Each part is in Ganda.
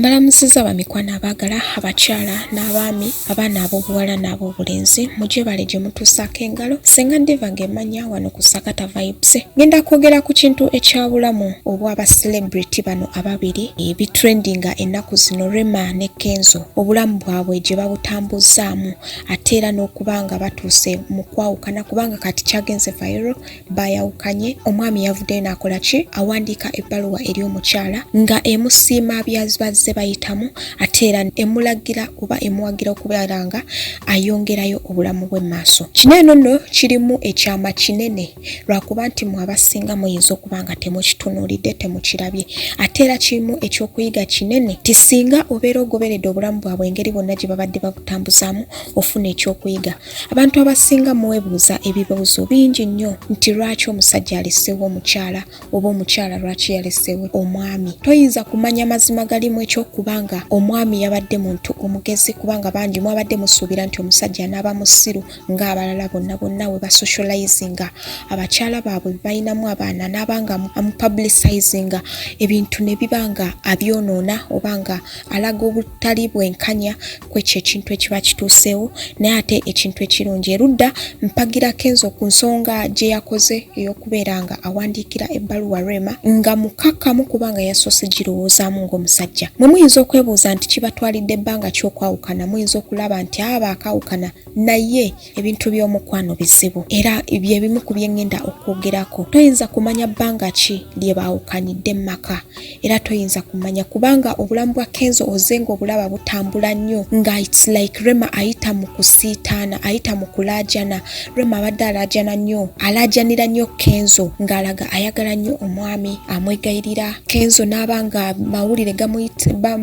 Mbalamusiza bamikwano abaagala abakyala n'abaami abaana ab'obuwala n'ab'obulenzi mujje bale gye mutuusaako engalo senga Diva ng'emmanya wano ku Sagata Vibes. Ngenda kwogera ku kintu ekyabulamu obw'aba celebrity bano ababiri ebitrendinga ennaku zino Rema ne Kenzo, obulamu bwabwe gye babutambuzaamu ate era n'okuba nga batuuse mu kwawukana kubanga kati kyagenze viral bayawukanye. Omwami yavuddeyo n'akola ki? Awandiika ebbaluwa eri omukyala nga emusiima byazibazze bayitamu ate era emulagira oba emuwagira okubeera nga ayongerayo obulamu bwe maaso. Kino eno nno kirimu ekyama kinene lwakuba nti mu abasinga muyinza okuba nga temukitunuulidde temukirabye ate era kirimu ekyokuyiga kinene ti singa obeera ogoberedde obulamu bwabwe engeri bonna gye babadde babutambuzaamu ofuna ekyokuyiga. Abantu abasinga muwebuuza ebibuuzo bingi nnyo nti lwaki omusajja aleseewo omukyala oba omukyala lwaki yaleseewo omwami. Toyinza kumanya mazima galimu ekyokubanga omwami yabadde muntu omugezi kubanga bangi mwabadde musuubira nti omusajja anaaba musiru ng'abalala bonna we basocializinga abakyala baabwe balinamu abaana n'abanga amupublicizinga ebintu ne bibanga abyonoona obanga alaga obutali bwenkanya kwekyo ekintu ekiba kituuseewo naye ate ekintu ekirungi erudda mpagira Kenzo ku nsonga gye yakoze ey'okubeera nga awandiikira ebbaluwa Rema nga mukakkamu kubanga yasoose girowoozaamu ng'omusajja. Mwe muyinza okwebuuza nti kibatwalidde ebbanga ky'okwawukana, muyinza okulaba nti aba akawukana naye ebintu by'omukwano bizibu era bye bimu ku bye ngenda okwogerako. Toyinza kumanya bbanga ki lye baawukanidde mu maka era toyinza kumanya kubanga obulamu bwa Kenzo ozenga obulaba butambula nnyo nga it's like Rema ayita mu kusiitaana, ayita mu kulaajana. Rema abadde alaajana nnyo, alaajanira nnyo Kenzo ng'alaga ayagala nnyo omwami amwegayirira. Kenzo n'abanga mawulire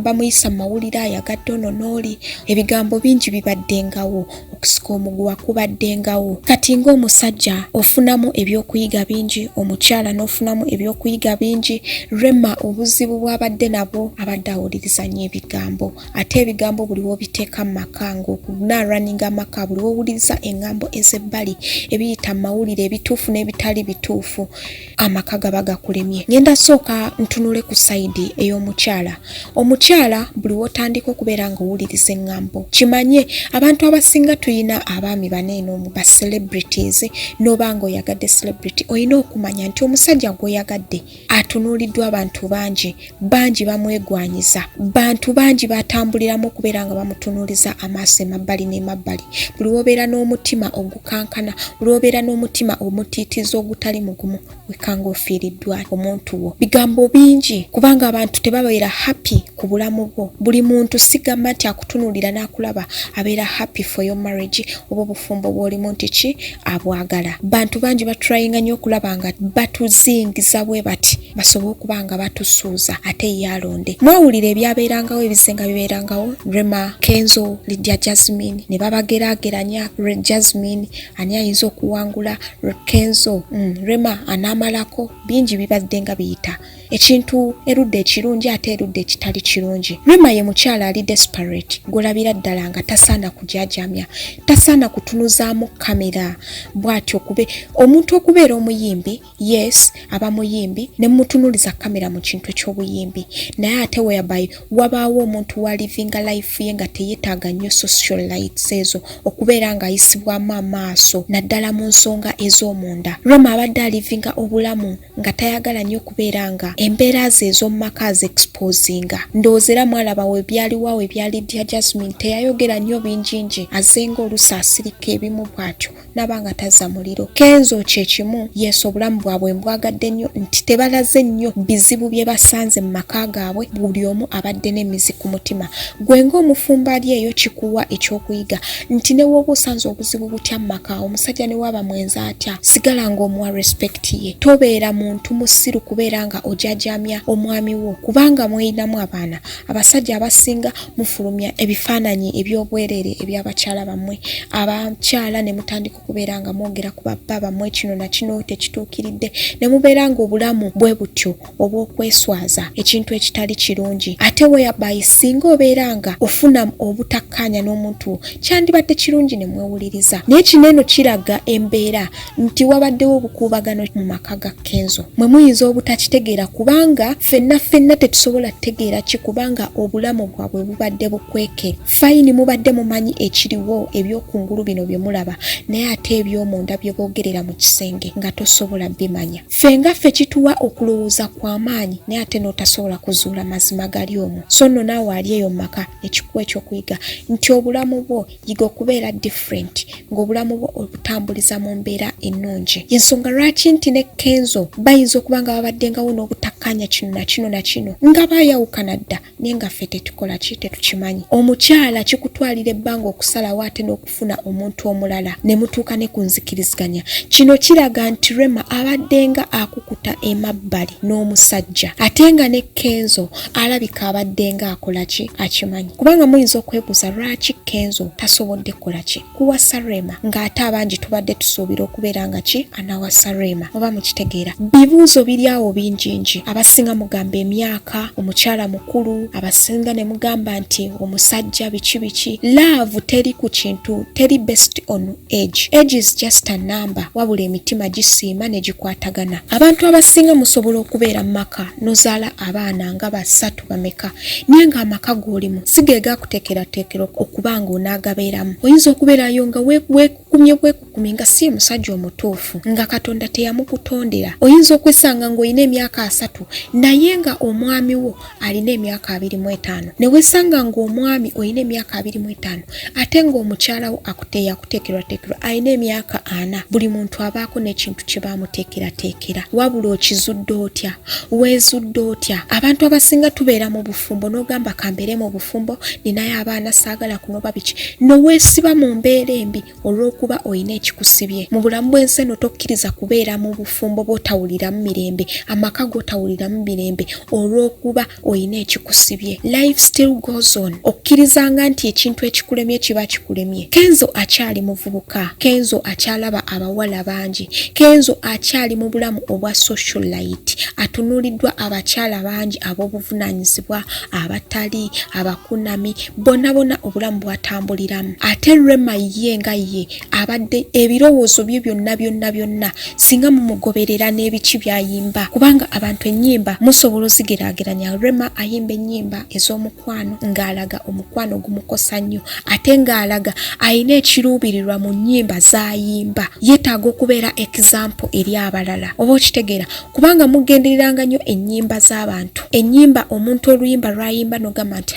bamuyisa mu mawulire ayagadde ono n'oli, ebigambo bingi bibaddengawo, okusika omuguwa kubaddengawo. Kati ng'omusajja ofunamu ebyokuyiga bingi, omukyala n'ofunamu ebyokuyiga bingi. Rema obuzibu bw'abadde nabwo abadde awuliriza nnyo ebigambo ate ebigambo buli w'obiteeka mu maka ng'okunaaraninga amaka buli w'owuliriza engambo ez'ebbali ebiyita mu mawulire ebituufu n'ebitali bituufu amaka gaba gakulemye. Ngenda sooka ntunule ku sayidi ey'omukyala. Omukyala buli w'otandika okubeera nga owuliriza engambo kimanye abantu abasinga tuyina abaami baneeno mu ba celebrities n'oba nga oyagadde celebrity oyina okumanya nti omusajja gw'oyagadde atunuuliddwa abantu bangi bamwegwanyiza, bantu bangi batambuliramu okubeera nga bamutunuuliza amaaso emabbali n'emabbali. Buli w'obeera n'omutima ogukankana, buli w'obeera n'omutima omutiitiza ogutali mugumu wekanga ofiiriddwa omuntu wo. Bigambo bingi kubanga abantu tebabeera happy ku bulamu bwo. Buli muntu sigamba nti akutunuulira n'akulaba abeera happy for your marriage oba obufumbo bw'olimu nti ki abwagala. Bantu bangi batrayinga nnyo okulaba nga batuzingiza bwe bati basobole okuba nga batusuuza ate yalonde. Mwawulira ebyabeerangawo ebisenga bibeerangawo Rema, Kenzo, Lydia Jasmine ne babageraageranya Jasmine ani ayinza okuwangula Kenzo, Rema anaamalako bingi bibadde nga biyita ekintu erudde ekirungi ate erudde ekitali kirungi. Rema ye mukyala ali desperate golabira ddala nga tasaana kujajamya, tasaana kutunuzaamu kamera bw'atyo kube omuntu okubeera omuyimbi yes aba muyimbi ne mutunuliza kamera mu kintu eky'obuyimbi naye ate whereby wabaawo omuntu wa livinga life ye nga teyeetaaga nnyo social lights ezo okubeera nga ayisibwamu amaaso naddala mu nsonga ez'omunda. Rema abadde alivinga obulamu nga tayagala nnyo okubeera nga embeera ze ez'omu maka exposinga. Ndoozera mwalaba we byaliwo we byali Lydia Jasmine teyayogera nnyo bingingi azenga olusa asirika ebimu bw'atyo n'abanga tazza muliro. Kenzo kye kimu yesu obulamu bwabwe mbwagadde nnyo nti tebalaze nnyo bizibu bye basanze mu maka gaabwe buli omu abadde n'emizi ku mutima. Gwe ng'omufumbo ali eyo kikuwa ekyokuyiga nti ne w'oba osanze obuzibu butya mu maka omusajja ne waba mwenza atya sigala ng'omuwa respect ye. Tobeera muntu musiru kubeera nga ojajamya omwami wo kubanga mweyinamu abaana. Abasajja abasinga mufulumya ebifaananyi eby'obwereere eby'abakyala bammwe bammwe abakyala ne mutandika okubeera nga mwogera ku baba bammwe kino na kino tekituukiridde ne mubeera nga obulamu bwe butyo obw'okweswaza ekintu ekitali kirungi ate whereby singa obeera nga ofuna obutakkaanya n'omuntu kyandibadde kirungi ne mwewuliriza naye kino eno kiraga embeera nti wabaddewo obukuubagano mu maka ga Kenzo mwe muyinza obutakitegeera kubanga ffenna tetusobola kutegeera ki kubanga obulamu bwabwe bubadde bukweke fayini mubadde mumanyi ekiriwo ebyokungulu bino bye mulaba naye ate ebyomunda bye boogerera mu kisenge nga tosobola bimanya ffe kituwa okulowooza kw'amaanyi naye ate n'otasobola kuzuula mazima gali omwo so nno naawe ali eyo maka ekikuwa ekyokuyiga nti obulamu bwo yiga okubeera different ng'obulamu bwo obutambuliza mu mbeera ennungi ensonga lwaki nti ne Kenzo bayinza okuba nga babaddengawo n'obutakkaanya kino na kino nga baayawukana dda naye nga ffe tetukola ki tetukimanyi omukyala kikutwalira ebbanga okusalawo ate n'okufuna omuntu omulala ne mutuuka ne ku nzikiriziganya kino kiraga nti Rema abaddenga akukuta emabbali n'omusajja ate nga ne Kenzo alabika abaddenga akola ki akimanyi kubanga muyinza okwebuuza lwaki Kenzo tasobodde kola ki kuwasa Rema ng'ate abangi tubadde tusuubira okubeera nga ki anawasa Rema oba mukitegeera bibuuzo biri awo bingingi abasinga mugamba emyaka omukyala mukulu abasinga ne mugamba nti omusajja biki love teri ku kintu teri based on age is just a number wabula emitima gisiima ne gikwatagana abantu abasinga musobola okubeera mu maka nozaala abaana nga basatu bameka naye nga amaka g'olimu sigeega kuteekerateekera okuba nga onaagabeeramu oyinza okubeerayo nga weekukumye nga si musajja omutuufu nga Katonda teyamukutondera oyinza okwesanga ng'olina emyaka 3 naye nga omwami wo alina emyaka 25 ne wesanga ng'omwami olina emyaka 25 ate ng'omukyala wo yakuteekerwateekerwa alina emyaka 4 buli muntu abaako n'ekintu kye baamuteekerateekera wabula okizudde otya weezudde otya abantu abasinga tubeera mu bufumbo n'ogamba kambeere mu bufumbo ninayo abaana saagala kunoba biki noweesiba mu mbeera embi olw'okuba olina ekikusibye mu bulamu bw'ensi eno tokkiriza kubeera mu bufumbo bw'otawuliramu mirembe amaka g'otawuliramu mirembe olw'okuba olina ekikusibye life still goes on okkirizanga nti ekintu ekikulemye kiba kikulemye Kenzo akyali muvubuka Kenzo akyalaba abawala bangi Kenzo akyali mu bulamu obwa socialite atunuuliddwa abakyala bangi ab'obuvunaanyizibwa abatali abakunami bonna obulamu bwatambuliramu ate Rema ye nga ye abadde ebirowoozo bye byonna singa mumugoberera n'ebiki byayimba kubanga abantu ennyimba musobola ozigeraageranya Rema ayimba ennyimba ez'omukwano ng'alaga omukwano gumukosa nnyo ate ng'alaga ayina ekiruubirirwa mu nnyimba z'ayimba yeetaaga okubeera example eri abalala oba okitegeera kubanga mugendereranga nnyo ennyimba z'abantu ennyimba omuntu oluyimba lwayimba n'ogamba nti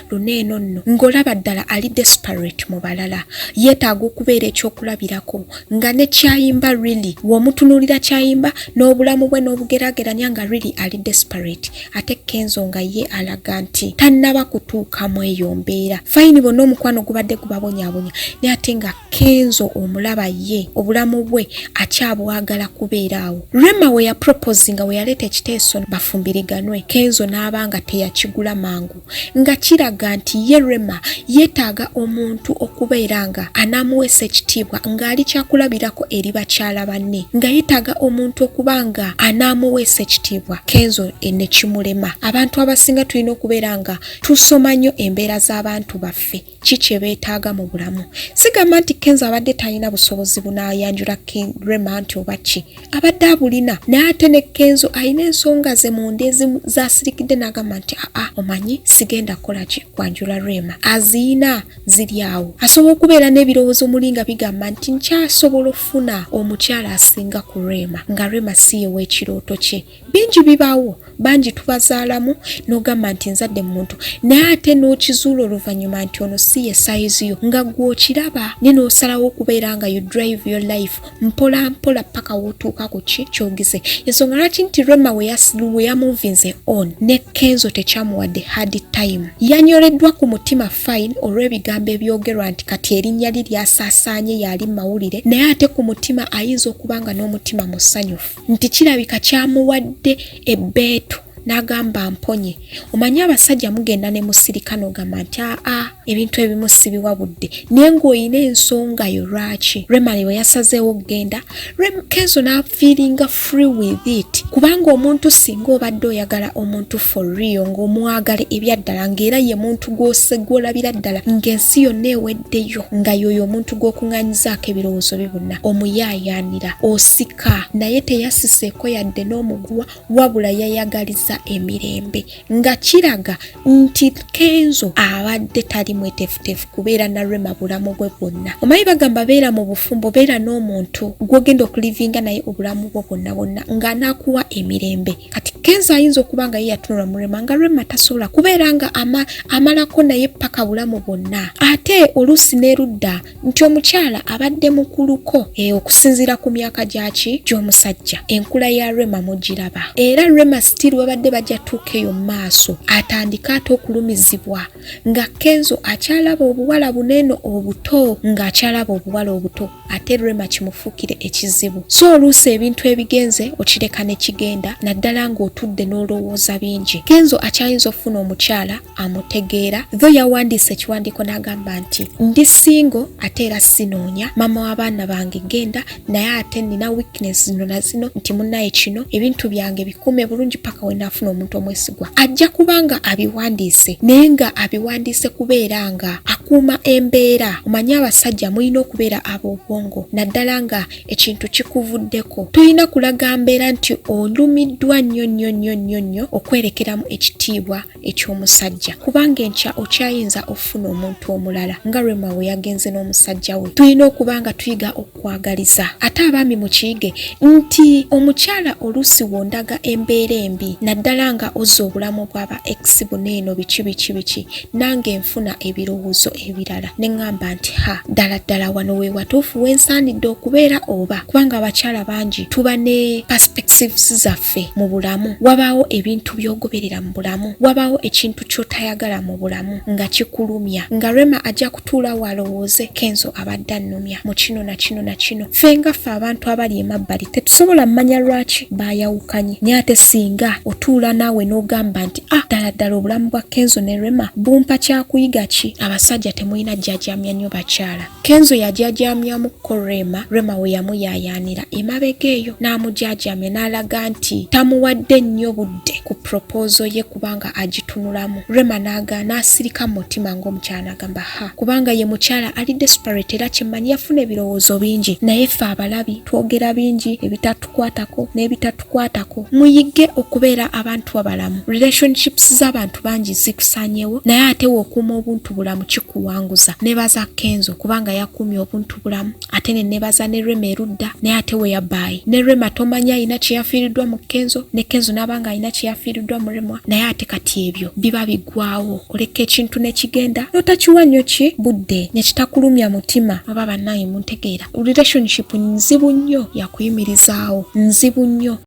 luneeno nno ng'olaba ddala ali desperate mu balala yeetaaga okubeera ekyokulabirako nga ne kyayimba really w'omutunuulira kyayimba n'obulamu bwe n'obugeraageranya nga really ali desperate ate Kenzo nga ye alaga nti tannaba kutuukamu eyo mbeera fayini bonna omukwano gubadde gubabonyaabonya naye ate nga Kenzo omulaba ye obulamu bwe akyabwagala kubeeraawo Rema we yaproposinga we yaleeta ekiteeso bafumbiriganwe Kenzo n'abanga teyakigula mangu nga kiraga nti ye Rema yeetaaga omuntu okubeera nga anaamuweesa ekitiibwa ng'ali kyakulabirako eri bakyala banne nga yeetaaga omuntu okuba nga anaamuweesa ekitiibwa Kenzo ne kimulema abantu abasinga tulina okubeera nga tusoma nnyo embeera z'abantu baffe ki kye beetaaga mu bulamu sigamba nti Kenzo abadde talina busobozi bunaayanjula Rema nti oba ki abadde abulina naye ate ne Kenzo alina ensonga ze munda ezimu zasirikidde n'agamba nti omanyi sigenda kukola ki kwanjula Rema aziyina ziri awo asobola okubeera n'ebirowoozo muli nga bigamba nti nkyasobola okufuna omukyala asinga ku Rema nga Rema si yewe ekirooto kye bingi bibaawo bangi tubazaalamu n'ogamba nti nzadde muntu naye ate n'okizuula oluvannyuma nti ono si ye sayizi yo nga gw'okiraba ne n'osalawo okubeera nga you drive your life mpola mpola paka w'otuuka ku ki kyogize ensonga lwaki nti Rema we yamuvinze on ne Kenzo tekyamuwadde hard time yanyoleddwa ku mutima fine olw'ebigambo ebyogerwa nti kati erinnya lye lyasaasaanye yali mawulire naye ate ku mutima ayinza okuba nga n'omutima musanyufu nti kirabika kyamuwadde ebbeetu n'agamba mponye. Omanyi abasajja mugenda ne musirika n'ogamba nti ebintu ebimu sibiwabudde naye ng'olina ensonga yo lwaki. Rema we yasazeewo okugenda, Kenzo n'afiiringa free with it kubanga omuntu singa obadde oyagala omuntu for real ng'omwagala ebyaddala ng'era ye muntu gw'olabira ddala ng'ensi yonna eweddeyo nga yoyo omuntu gw'okuŋŋanyizaako ebirowoozo bibuna omuyaayaanira osika naye teyasiseeko yadde n'omuguwa wabula yayagaliza emirembe nga kiraga nti Kenzo abadde tali mwetefutefu kubeera na Rema bulamu bwe bwonna. Omanyi bagamba beera mu bufumbo beera n'omuntu gw'ogenda okulivinga naye obulamu bwo bwonna ng'anaakuwa emirembe. Kati Kenzo ayinza okuba nga ye yatunula mu Rema nga Rema tasobola kubeera nga amalako naye paka bulamu bwonna. Ate oluusi n'erudda nti omukyala abadde mukuluko okusinziira ku myaka gy'omusajja. Enkula ya Rema mugiraba era Rema still babadde bajja tuuka eyo mu maaso atandika ate okulumizibwa nga Kenzo akyalaba obuwala bunene obuto ng'akyalaba obuwala obuto ate Rema kimufuukire ekizibu. So oluusi ebintu ebigenze okireka ne kigenda naddala ng'otudde n'olowooza bingi. Kenzo akyayinza okufuna omukyala amutegeera tho yawandiise ekiwandiiko n'agamba nti ndi singo ate era sinoonya mama w'abaana bange genda naye ate nina weakness zino na zino nti munnaye kino ebintu byange bikuume bulungi paka we naafuna omuntu omwesigwa. Ajja kubanga abiwandiise naye nga abiwandiise kubeera nga akuuma embeera. Omanyi abasajja mulina okubeera ab'obwongo naddala nga ekintu kikuvuddeko tulina kulaga mbeera nti olumiddwa nnyo okwerekeramu ekitiibwa eky'omusajja kubanga enkya okyayinza okufuna omuntu omulala nga Rema we yagenze n'omusajja we. Tulina okuba nga tuyiga okwagaliza ate abaami mukiyige nti omukyala oluusi wondaga embeera embi naddala nga ozza obulamu bw'aba ex buneeno biki nange nfuna ebirowoozo ebirala ne ŋŋamba nti ddala wano we watuufu wensaanidde okubeera oba kubanga abakyala bangi tuba ne perspectives zaffe mu bulamu. Wabaawo ebintu by'ogoberera mu bulamu, wabaawo ekintu ky'otayagala mu bulamu nga kikulumya nga Rema ajja kutuula walowooze Kenzo abadde annumya mu kino na kino. Ffe nga ffe abantu abali emabbali tetusobola mmanya lwaki baayawukanye naye ate singa otuula naawe n'ogamba nti ddala obulamu bwa Kenzo ne Rema bumpa kyakuyiga ki. Abasajja temulina jjajamya nnyo bakyala. Kenzo yajjajamyamuko Rema we yamuyaayaanira emabega eyo n'amujjajamya n'alaga nti tamuwadde nnyo budde ku proposal ye kubanga agitunulamu. Rema n'asirika mu mutima ng'omukyala n'agamba kubanga ye mukyala ali desperate era kimmanyi yafuna ebirowoozo bingi naye ffe abalabi twogera bingi ebitatukwatako n'ebitatukwatako. Muyige okubeera abantu abalamu. Relationships z'abantu bangi zikusaanyewo naye ate wokuuma obuntu bulamu kikuwanguza. Nebaza Kenzo kubanga yakuumye obuntu bulamu ate ne nebaza ne Rema erudda naye ate we yabaayi ne Rema tomanya alina kye yafiiriddwa mu Kenzo ne Kenzo n'abanga alina kye yafiiriddwa mu Rema naye ate kati ebyo biba biggwaawo oleka ekintu ne kigenda n'otakiwa nnyo ki budde ne kitakulumya mutima oba bannaye muntegeera. Relationship nzibu nnyo yakuyimirizaawo nzibu nnyo.